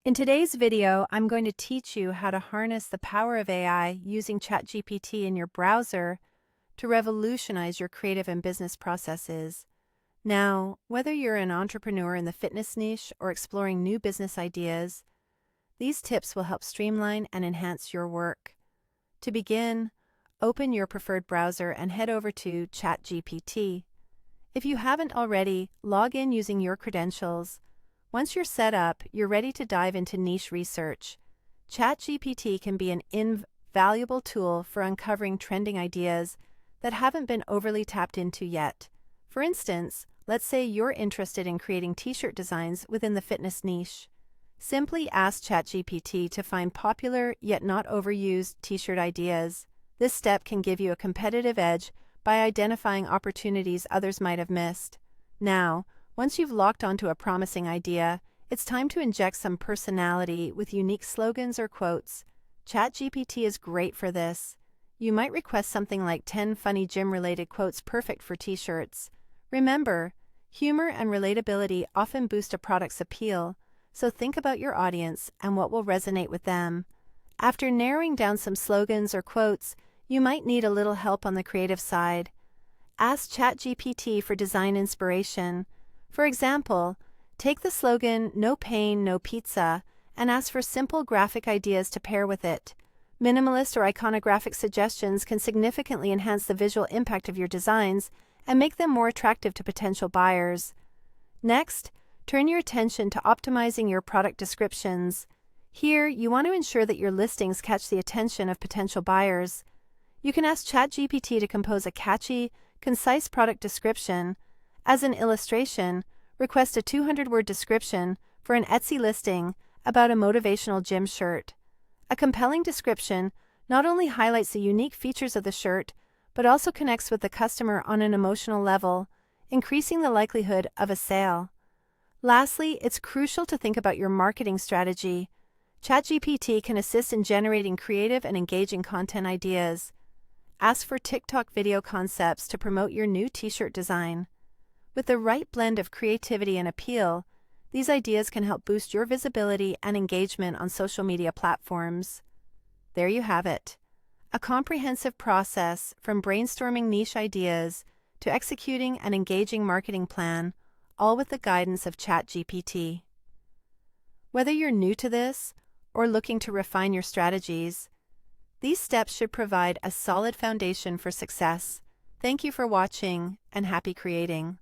In today's video, I'm going to teach you how to harness the power of AI using ChatGPT in your browser to revolutionize your creative and business processes. Now, whether you're an entrepreneur in the fitness niche or exploring new business ideas, these tips will help streamline and enhance your work. To begin, open your preferred browser and head over to ChatGPT. If you haven't already, log in using your credentials. Once you're set up, you're ready to dive into niche research. ChatGPT can be an invaluable tool for uncovering trending ideas that haven't been overly tapped into yet. For instance, let's say you're interested in creating t-shirt designs within the fitness niche. Simply ask ChatGPT to find popular yet not overused t-shirt ideas. This step can give you a competitive edge by identifying opportunities others might have missed. Now, once you've locked onto a promising idea, it's time to inject some personality with unique slogans or quotes. ChatGPT is great for this. You might request something like 10 funny gym-related quotes perfect for t-shirts. Remember, humor and relatability often boost a product's appeal, so think about your audience and what will resonate with them. After narrowing down some slogans or quotes, you might need a little help on the creative side. Ask ChatGPT for design inspiration. For example, take the slogan, "No pain, no pizza," and ask for simple graphic ideas to pair with it. Minimalist or iconographic suggestions can significantly enhance the visual impact of your designs and make them more attractive to potential buyers. Next, turn your attention to optimizing your product descriptions. Here, you want to ensure that your listings catch the attention of potential buyers. You can ask ChatGPT to compose a catchy, concise product description. As an illustration, request a 200-word description for an Etsy listing about a motivational gym shirt. A compelling description not only highlights the unique features of the shirt, but also connects with the customer on an emotional level, increasing the likelihood of a sale. Lastly, it's crucial to think about your marketing strategy. ChatGPT can assist in generating creative and engaging content ideas. Ask for TikTok video concepts to promote your new t-shirt design. With the right blend of creativity and appeal, these ideas can help boost your visibility and engagement on social media platforms. There you have it. A comprehensive process from brainstorming niche ideas to executing an engaging marketing plan, all with the guidance of ChatGPT. Whether you're new to this or looking to refine your strategies, these steps should provide a solid foundation for success. Thank you for watching and happy creating.